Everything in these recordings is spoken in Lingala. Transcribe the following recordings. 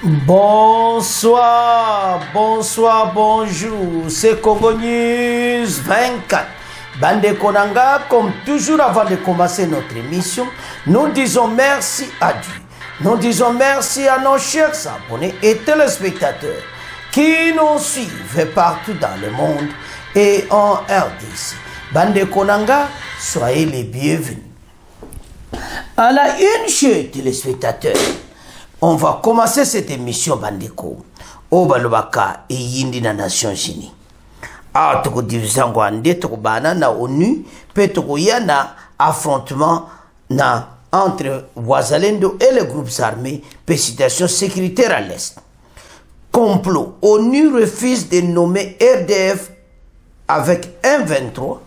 Bonsoir, bonsoir, bonjour, c'est Congo News 24. Bande Konanga, comme toujours avant de commencer notre émission, nous disons merci à Dieu. Nous disons merci à nos chers abonnés et téléspectateurs qui nous suivent partout dans le monde et en RDC. Bande Konanga, soyez les bienvenus. À la une, chers téléspectateurs, on va commencer cette émission Bandeko au Balobaka et Yindi na Nations Unies. Ah, toko divisango ande toko bana na ONU, pe toko yana affrontement na entre Ouazalendo et les groupes armés, pe situation sécuritaire à l'Est. Complot, ONU refuse de nommer RDF avec M23.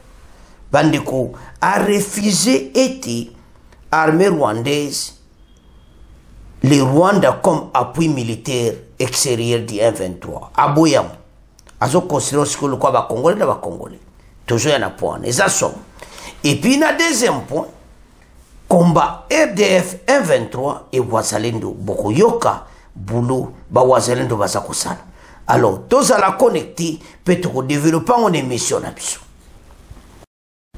Bandeko a refusé été armée rwandaise les Rwanda comme appui militaire extérieur du M23. Aboyam. Azo considère ce que le quoi Congolais na Congolais. Toujours y en a point. Et puis, il y a deuxième point. Combat RDF M23 et Ouazalendo. Boko yoka, boulot, ba Ouazalendo basakosala. Alors, tous à la connecter, peut-être développer une émission d'absolu.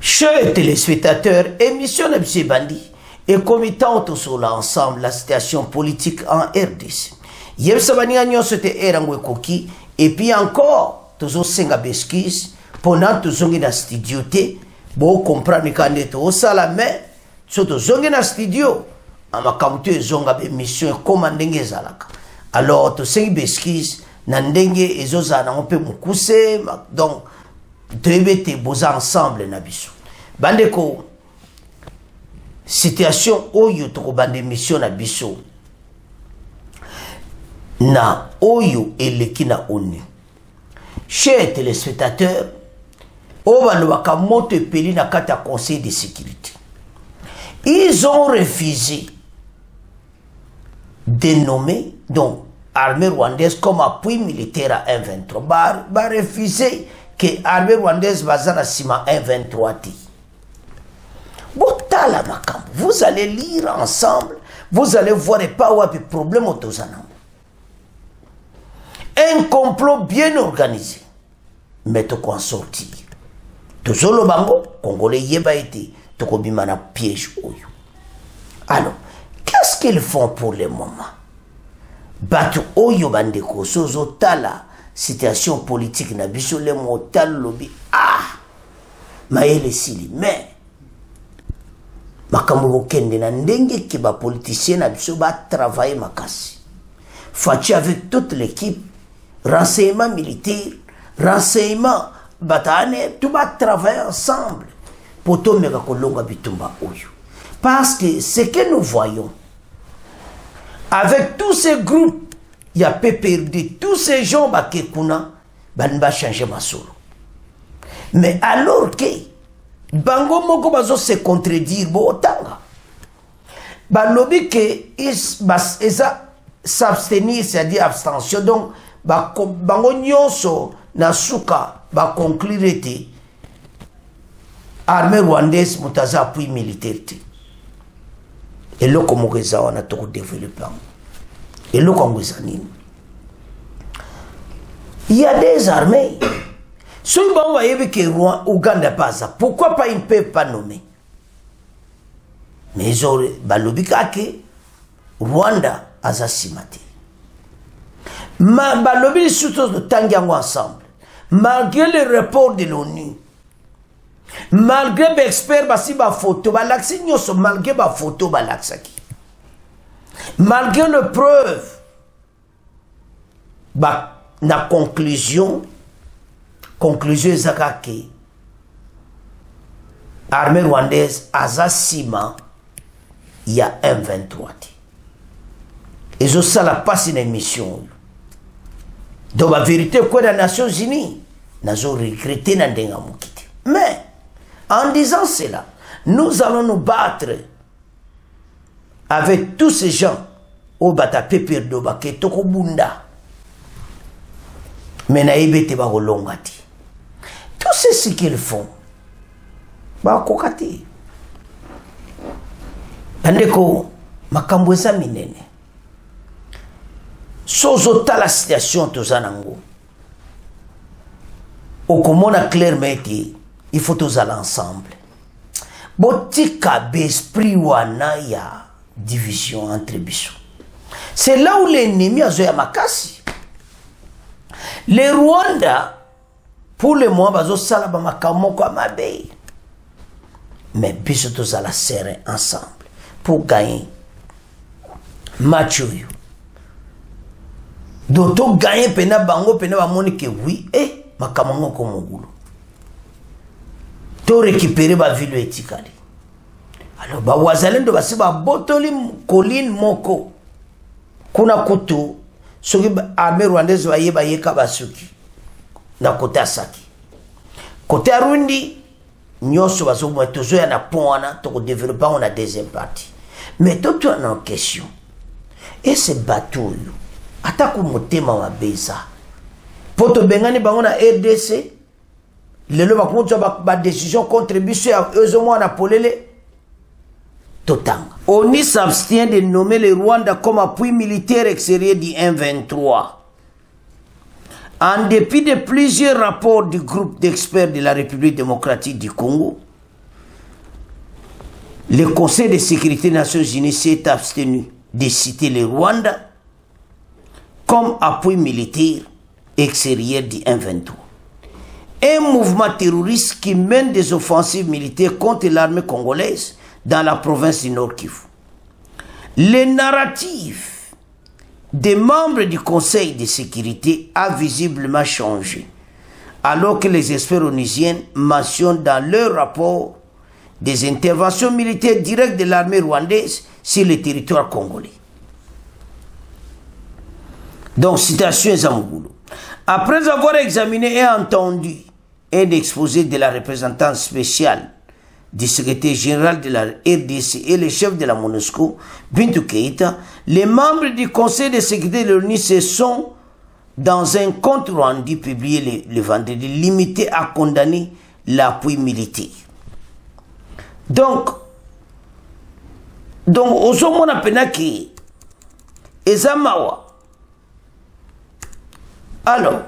Chers téléspectateurs, émission d'absolu Bandi. Et comme étant sur l'ensemble la situation politique en RDC. Yem sabania nyon c'était erangwe koki et puis encore toujours senga beskis pendant toujours na studio te bo comprendre quand est au sala mais surtout zongi na studio amakamtu zonga be mission comme ndenge zalaka. Alors to sengi beskis na ndenge ezoza na mpe mukuse donc tebete boza ensemble na biso. Bandeko situation oyo tokobande mission na biso na oyo eleki na ONU. Chers téléspectateurs, obalobaka moto epeli na kata conseil de sécurité. Ils ont refusé de nommer donc armée rwandaise comme appui militaire à M23. Ba refusé que armée rwandaise bazana sima M23 ti. Vous allez lire ensemble, vous allez voir et pas avoir de problème au Tozanam. Un complot bien organisé, mais tu peux en sortir. Toujours le bango, Congolais yeba été, tu peux bimana piège oyo. Alors, qu'est-ce qu'ils font pour le moment? Batu oyo bandeko sozo tala situation politique na biso le motal lobby maele sili mais makambo kende na ndenge ki ba politicien na biso ba travailler makasi. Fachi avec toute l'équipe, renseignement militaire, renseignement batane, tout va travailler ensemble pour tout mega kolonga bitumba oyo. Parce que ce que nous voyons avec tous ces groupes, il y a peu perdu tous ces gens qui va changer ma solo. Mais alors que bango moko bazo se contredire bo otanga balobi que eza s'abstenir c'est-à-dire abstention donc bango nyonso na suka ba conclure te armée rwandaise mutaza appui militaire te eloko moko eza wana toko développer eloko ngo eza nini. Il y a des armées. Si on va y que Ouganda passe, pourquoi pas ils ne peuvent pas nommer? Mais ils ont balobika que Rwanda a simate. Balobi surtout de Tangiango ensemble. Malgré le rapport de l'ONU, malgré les experts basi ba photo balaxi nyoso malgré ba photo balaxaki. Malgré les preuves ba na conclusion Zakake, armée rwandaise Azasima, il y a M23. Et je sais la passe une émission. Donc la vérité, quoi, les Nations Unies, nous avons regretté Nandenga Moukiti. Mais, en disant cela, nous allons nous battre avec tous ces gens au Batapé Perdoba, qui est Tokobunda. Mais naïbe te ba rolongati. Tout ce qu'ils font, ba kokati. Andeko makambo eza minene. sozota la situation tozanango okomona clairement il faut tozala ensemble botika besprit wana ya division entre biso. C'est là où l'ennemi a joué à Makasi. Les Rwandais, pour le moment, ils ont sala ba makamoko amabe. Mais biso tozala serrer ensemble pour gagner match yo. Doto gagner pena bango pena ba moni que oui makamango ko mongulu. To récupérer ba ville etikali. Alors ba wazalendo basi ba botoli colline moko. Kuna kutu soki armée rwandaise ba yeba yeka basuki na kota saki. Côté Rundi nyoso bazo mo tozo ya na pona to ko développer on a deuxième partie. Mais tout en question. Et ce bateau atako motema wa beza. Poto bengani bango na RDC lelo bakonzo ba décision contribution à eux mo na polele totanga. ONU s'abstient de nommer le Rwanda comme appui militaire extérieur du M23. En dépit de plusieurs rapports du groupe d'experts de la République démocratique du Congo, le Conseil de sécurité des Nations Unies s'est abstenu de citer le Rwanda comme appui militaire extérieur du M23. Un mouvement terroriste qui mène des offensives militaires contre l'armée congolaise dans la province du Nord Kivu. Le narratif des membres du Conseil de sécurité a visiblement changé, alors que les experts onusiens mentionnent dans leur rapport des interventions militaires directes de l'armée rwandaise sur le territoire congolais. Donc, citation Zamougulu. Après avoir examiné et entendu un exposé de la représentante spéciale du secrétaire général de la RDC et le chef de la MONUSCO, Bintou Keïta, les membres du Conseil de sécurité de l'ONU se sont, dans un compte rendu publié le vendredi, limités à condamner l'appui militaire. Donc, au moment où Ezamawa, alors,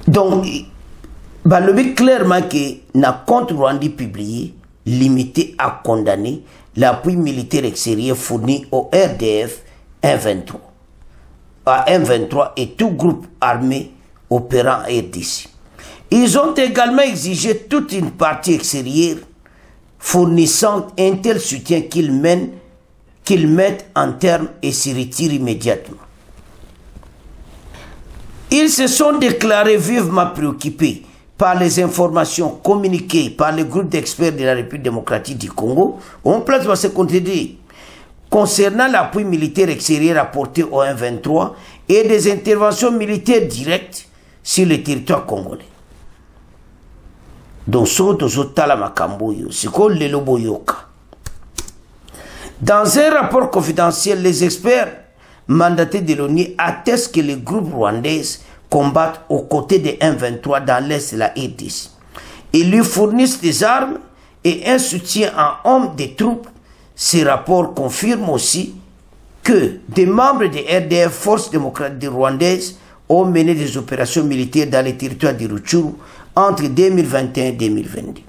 donc, le but clairement que na compte rendu publié limité à condamner l'appui militaire extérieur fourni au RDF M23, à M23 et tout groupe armé opérant en RDC. Ils ont également exigé toute une partie extérieure fournissant un tel soutien qu'ils mettent en terme et se retirent immédiatement. Ils se sont déclarés vivement préoccupés par les informations communiquées par le groupe d'experts de la République démocratique du Congo. On place dans ce contenu concernant l'appui militaire extérieur apporté au M23 et des interventions militaires directes sur le territoire congolais. Donc, dans un rapport confidentiel, les experts mandatés de l'ONU attestent que les groupes rwandais combattent aux côtés des M23 dans l'est de la RDC. Ils lui fournissent des armes et un soutien en hommes des troupes. Ces rapports confirment aussi que des membres des RDF, Forces démocratiques rwandaises, ont mené des opérations militaires dans les territoires de Rutshuru entre 2021 et 2022.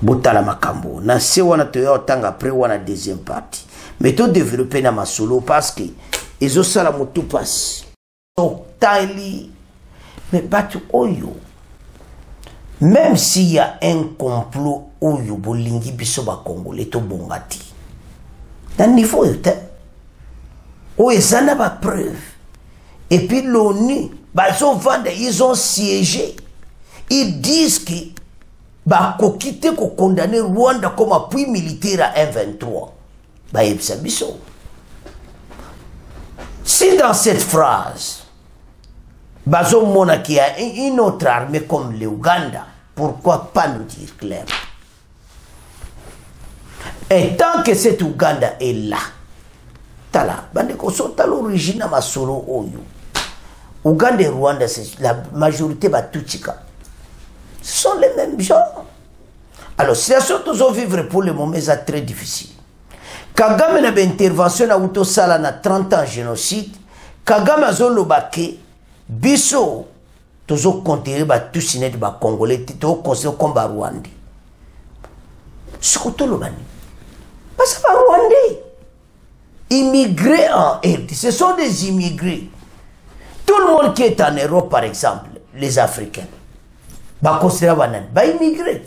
Botala makambo, na se wana toya otanga après wana deuxième partie. Mais tout développer na masolo parce que ezo sala mutu passe. Tali, mais batu oyo. Même s'il y a un complot oyo bolingi biso ba Congolais to bongati. Dans niveau yote. Oyo zana ba preuve. Et puis l'ONU, ils ont siégé. Ils disent que bah quitter ko condamner Rwanda comme appui militaire à M23. Bah si dans cette phrase, Bazo Mona qui a une autre armée comme l'Ouganda, pourquoi pas nous dire clair? Et tant que cet Ouganda est là, tala, bandeko sota l'origine ma solo oyo. Ouganda et Rwanda, c'est la majorité Batuchika. Ce sont les mêmes gens. Alors, c'est la chose que nous vivre pour le moment, c'est très difficile. Kagame na intervention na uto sala na 30 ans génocide. Kagame azolo bake biso tozo considérer ba tous net ba congolais to considérer comme ba rwandais. Sikoto lo bani. Parce que ba rwandais immigrés en RD, ce sont des immigrés. Tout le monde qui est en Europe par exemple, les Africains, ba considérer ba immigrés.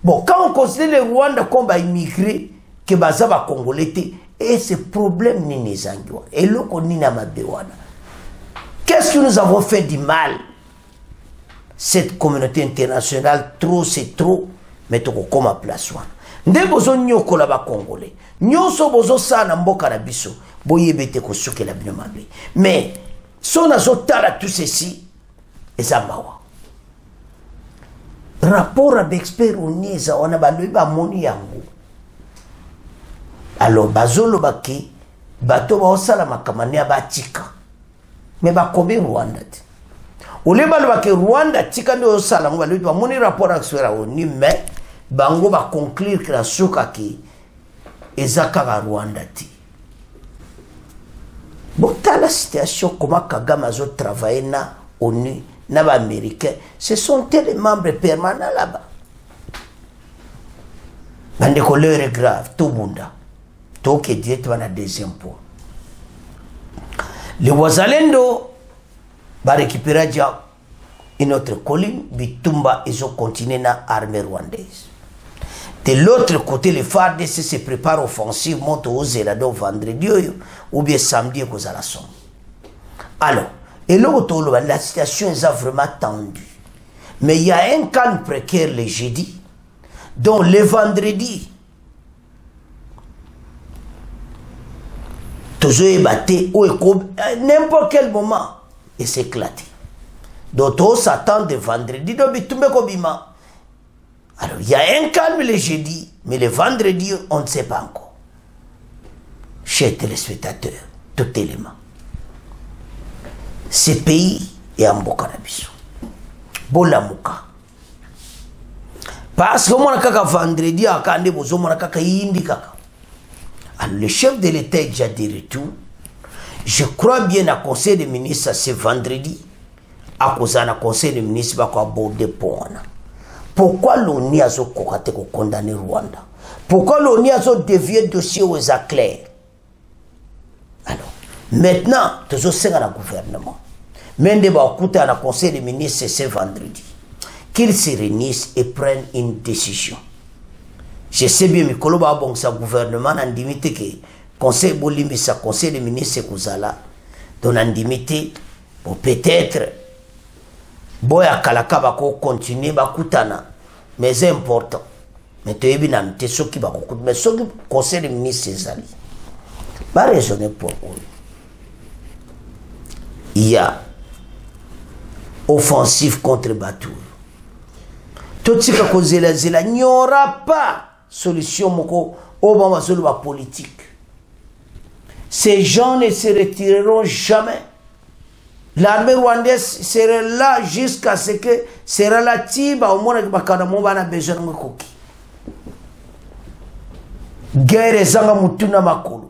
Bon, quand on considère les Rwandais comme ba immigrés, que baza ba congolais, et ce problème ni nezangwa. Et là qu'on ni na mabewana. Qu'est-ce que nous avons fait du mal? Cette communauté internationale, trop c'est trop, mais tout comme à place one. Nde bozo nyoko la ba congolais. Nyoso bozo sa na mboka na biso. Boyebete ko soke la bino mabe. Mais son azotala tout ceci ezamawa. Rapport à expert oniza wana baloba moni yango. Alors bazolo baki bato ba osala makamani ya batika. Mais ba kobe Rwanda. Ole baloba ke Rwanda tika ndo osala ngo baloba moni rapport à expert oni mais bango ba conclure que la soka ki ezaka ga Rwanda ti. Bon, dans la situation comment Kagame a travaillé na ONU na ba américain, ce sont des membres permanents là-bas. Bande colère est grave, tout bunda. Tout qui dit tu as des impôts. Les Wazalendo va récupérer déjà une autre colline, Bitumba, ils ont continué na armée rwandaise. De l'autre côté, les FARDC se préparent offensive, montent aux Zélado vendredi ou bien samedi aux Alasson. Alors, et l'autre, la situation est vraiment tendue. Mais il y a un calme précaire le jeudi, dont le vendredi, toujours ébatté, ou n'importe quel moment, et s'éclater. D'autres s'attendent de vendredi, donc Bitumba Kobima. Alors, il y a un calme le jeudi, mais le vendredi, on ne sait pas encore. Chers téléspectateurs, tout élément. Ce pays est en Bokanabiso. Bolamouka. Parce que moi, vendredi, alors, le chef de l'État est déjà de retour. Je crois bien à conseil des ministres, c'est vendredi. À cause d'un conseil des ministres, il va aborder pour nous. Pourquoi l'ONU a condamné Rwanda? Pourquoi l'ONU a dévié le dossier aux éclairs? Alors, maintenant, toujours c'est dans le gouvernement. Même débat à la conseil des ministres, c'est vendredi. Qu'ils se réunissent et prennent une décision. Je sais bien, mais quand on a un gouvernement, on a limité que conseil Bolimisa, conseil des ministres, on a limité pour peut-être. Boya kalaka bako continuer bakutana mais c'est important mais tu es bien te soki bako mais soki conseil des ministres ezali ba raisonner pour eux il y a offensive contre Batou tout ce que kozela zela n'y aura pas solution moko Obama solo ba politique ces gens ne se retireront jamais. L'armée rwandaise sera là jusqu'à ce que c'est relative au monde qui a besoin de koki. Guerre ezanga mutuna makolo.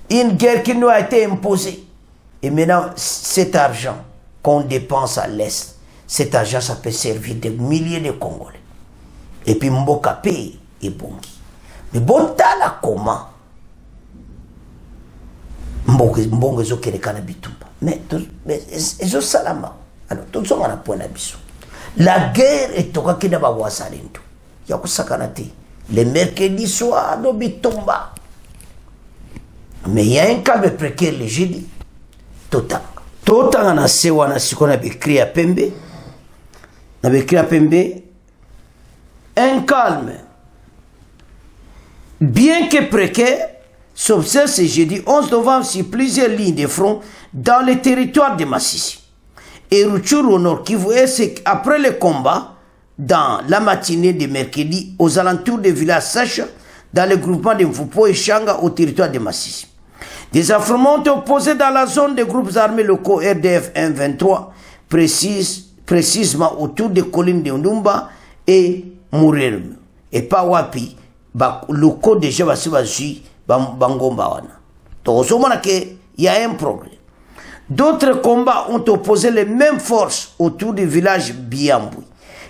Une guerre qui nous a été imposée. Et maintenant, cet argent qu'on dépense à l'Est, cet argent, ça peut servir des milliers de Congolais. Et puis Mboka paye et bongi. Mais bon, t'as la comment? Mbongo zo kene kana bitumba. Mais ezo salama. Alors tout ça on a point d'abisso. La guerre est toka kina ba wasalento. Ya kusakana te. Le mercredi soir do bitumba. Mais il y a un calme précaire le jeudi. Totanga na sewa na sikona bekri ya pembe. Na bekri ya pembe. Un calme. Bien que précaire, s'observe ce jeudi 11 novembre sur plusieurs lignes de front dans le territoire de Massissi. Et Rutshuru au nord Kivu, après le combat, dans la matinée de mercredi, aux alentours des villages Sacha, dans le groupement de Mfupo et Shanga au territoire de Massissi. Des affrontements ont opposés dans la zone des groupes armés locaux RDF 1-23, précisément autour des collines de Ndumba et Mourirme. Et pas Wapi, locaux déjà Bassi bangomba wana. Donc il y a un progrès. D'autres combats ont opposé les mêmes forces autour du village Biambui.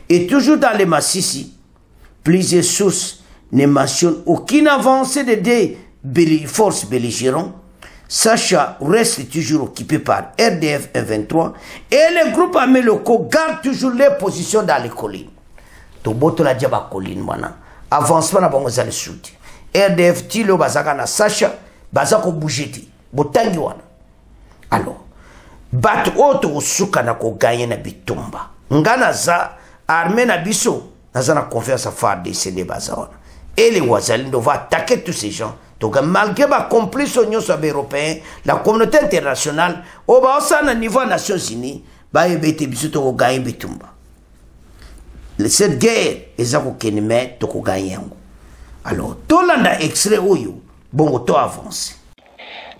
Et toujours dans les Massissi, plusieurs sources ne mentionnent aucune avancée des forces belligérantes. Sacha reste toujours occupé par RDF 23 et les groupes armés locaux gardent toujours les positions dans les collines. Toboto la diaba colline mana. Avancement na bango za le soutien. RDF tilo bazaka na Sacha bazako bougeti. Botangi wana. Alors, bat oto suka na ko gagner na bitumba. Ngana za armée na biso na confiance à FARDC de bazawana. Et les Wazalindo va attaquer tous ces gens. Donc malgré ma complice l'Union européenne, la communauté internationale, au bas au niveau des Nations Unies, bah il était biso to gagner bitumba. Cette guerre, ils ont gagné to gagner. Alors, tout l'anda extrait oyo, bon to avance.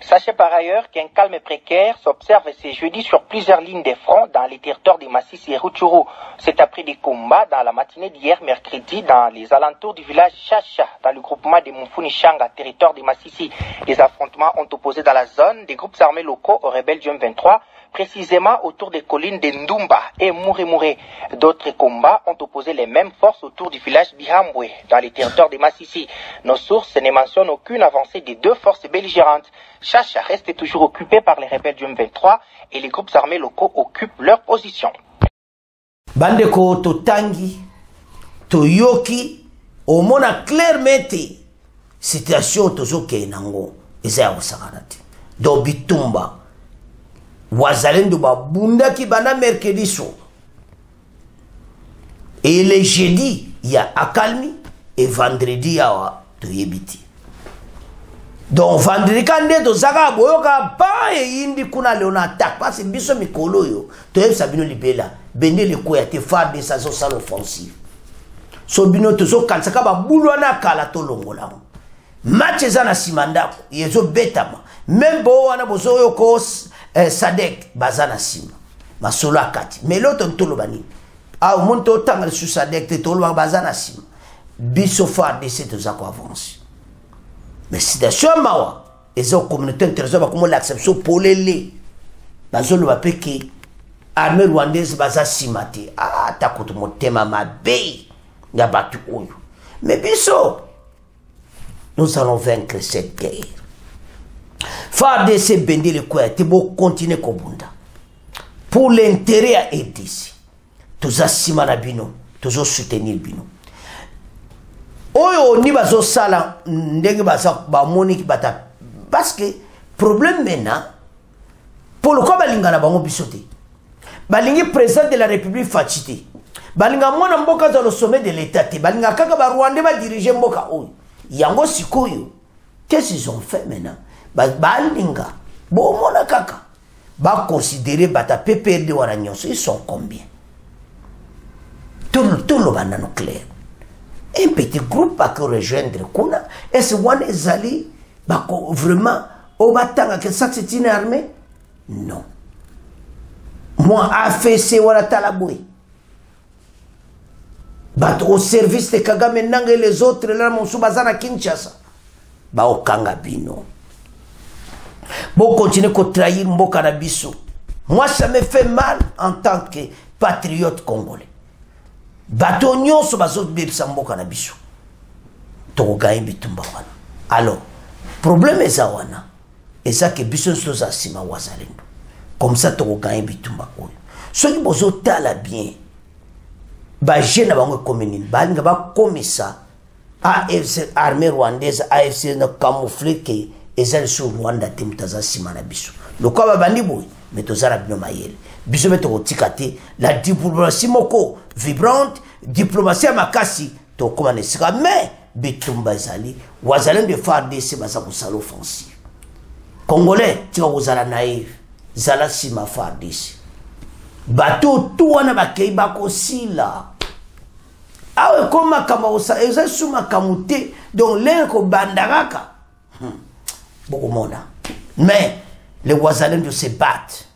Sachez par ailleurs qu'un calme précaire s'observe ce jeudi sur plusieurs lignes de front dans les territoires de Massissi et Rutshuru. C'est après des combats dans la matinée d'hier mercredi dans les alentours du village Chacha, dans le groupement de Mufuni-Shanga, territoire de Massissi. Les affrontements ont opposé dans la zone des groupes armés locaux aux rebelles du M23, précisément autour des collines de Ndumba et Mouré. D'autres combats ont opposé les mêmes forces autour du village Bihambwe, dans les territoires de Massissi. Nos sources ne mentionnent aucune avancée des deux forces belligérantes. Chacha reste toujours occupé par les rebelles du M23 et les groupes armés locaux occupent leur position. Bandeko Totangi, Toyoki, au monde a clairement situation Tozoke Nango, Ezao Saranati, Dobitumba, Wazalendo Bunda qui bana mercredi soir. Et le jeudi, il y a Akalmi et vendredi, il y a Toyebiti. Donc vendredi quand on zaka boyoka pa et indi kuna leona attaque parce que biso mikolo yo to yebisa bino libela bende le ko ya te faire des saisons sans offensive so bino to zo kansaka ba bulwana kala to longola match za na simanda yezo betama même bo wana bozo yo ko Sadek bazana sima masolo akati mais l'autre ntolo bani a monto tanga su Sadek te tolo bazana sima biso faire des saisons za avance. Mais si d'ailleurs mawa, les communautés internationales comme l'acception pour les bazolo va peke armée rwandaise baza simate ah ta koto motema mabe ya batu oyo. Mais biso nous allons vaincre cette guerre. FARDC bende le quoi te bo continuer kobunda. Pour l'intérêt à RDC. Toza simana bino, tozo soutenir bino. Oyo ni bazo sala ndenge baza ba monique bata parce que problème maintenant pour le quoi balinga na bango bisoté balingi président de la République fatité balinga mona mboka za le sommet de l'état te balinga kaka ba Rwanda ba diriger mboka oyo yango sikoyo qu'est-ce qu'ils ont fait maintenant balinga bo mona kaka ba considérer bata PPRD wana nyonso ils sont combien tout le banano clair. Un petit groupe à rejoindre Kuna. Est-ce que Zali vraiment au batanga que ça c'est une armée? Non. Moi, AFC wala talaboui. Bat au service de Kagame Nanga et les autres là, mon soubazana Kinshasa. Ba au Kangabino. Bon, continuer à trahir Mboka Nabiso. Moi, ça me fait mal en tant que patriote congolais. Bato nyonso bazot bebisa mboka na biso to gagne bitumba wana. Alors problème eza wana eza ke biso soza sima wazalendo comme ça to gagne bitumba oyo soki bozo tala bien ba jeune bango commune balinga ba komisa AFC armée rwandaise AFC na camoufler ke eza sur Rwanda temtaza sima na biso lokwa ba bandi boy mais to zara bino mayele biso meto tikate la diplomatie moko vibrante diplomatie makasi to komane sika mais bitumba zali wazalendo de FARDC baza ko sala offensive congolais tika kozala naïf zala sima FARDC bato tout wana bakei bako sila awe koma kama osa eza suma kamute donc l'air ko bandaraka beaucoup mona mais les wazalendo se battent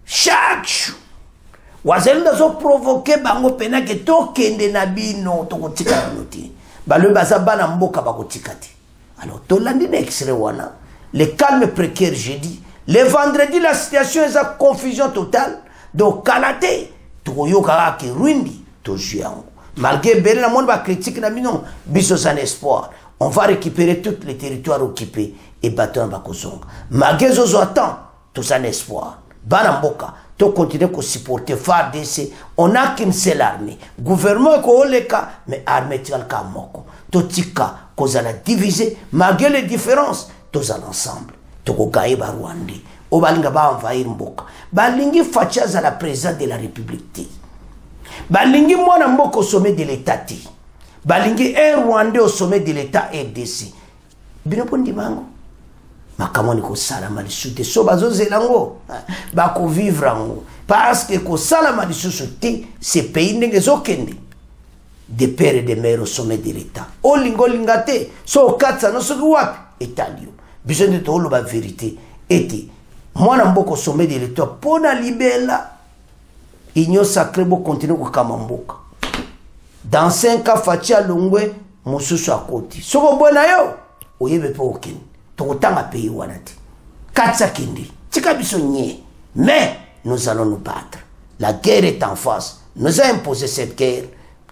chaque jour. Wazalendo zo provoquer bango pena ke to kende na bino to kotika noti. Ba le baza bana mboka ba kotika te. Alors, Tolandi extrait wana, le calme précaire jeudi, le vendredi la situation est en confusion totale, donc Kanate, Toyoka qui ruindi, Tojiango. Malgré Bélé, la monde va critiquer la minon, biso sans espoir. On va récupérer tous les territoires occupés et battre un Bakosong. Malgré Zozo attend, tout sans espoir. Banamboka, tu continues à supporter FARDC. On n'a qu'une seule armée. Gouvernement ko oleka, mais armée tirale ka moko. To tika, cause la diviser, malgré les différences, tous ensemble. To ko gaye ba Rwandi. O balinga ba envahir mboka. Balingi facha za la présidente de la République. Balingi mwana mboka au sommet de l'État. Balingi un Rwandais au sommet de l'État RDC. Binopondi mango. Makamoni ko salama lisute so bazo zelango ba ko vivre ango parce que ko salama lisute ce pays ndenge zokende de père et de mère au sommet de l'État o lingo lingate so katsa no so wapi etalio besoin de tolo ba vérité ete mwana mboko au sommet de l'État pona libela igno sacré bo continuer ko kamamboka dans 5 ans fatia longwe mususu akoti soko bona yo oyebe po okende tokotanga pays wanati katsa kindi tika biso nye mais nous allons nous battre. La guerre est en face, nous a imposé cette guerre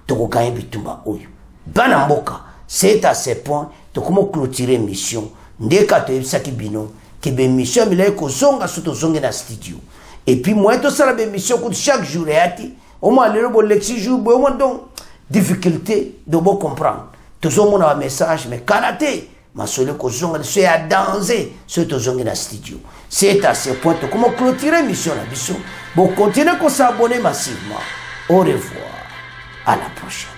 tokokanye bitumba oyo bana mboka. C'est à ce point tokomo clôturer mission ndeka toyebisaki bino ke be mission milai kozonga so tozonge na studio et puis moi tosala be mission ko chaque jour yati au moins le bo lexi jour bo mo donc difficulté de bo comprendre tozomona un message mais karaté masole kozonga so ya danser so tozonge na studio. C'est à ce point comment clôturer mission na biso. Bon continuez qu'on s'abonne massivement. Au revoir, à la prochaine.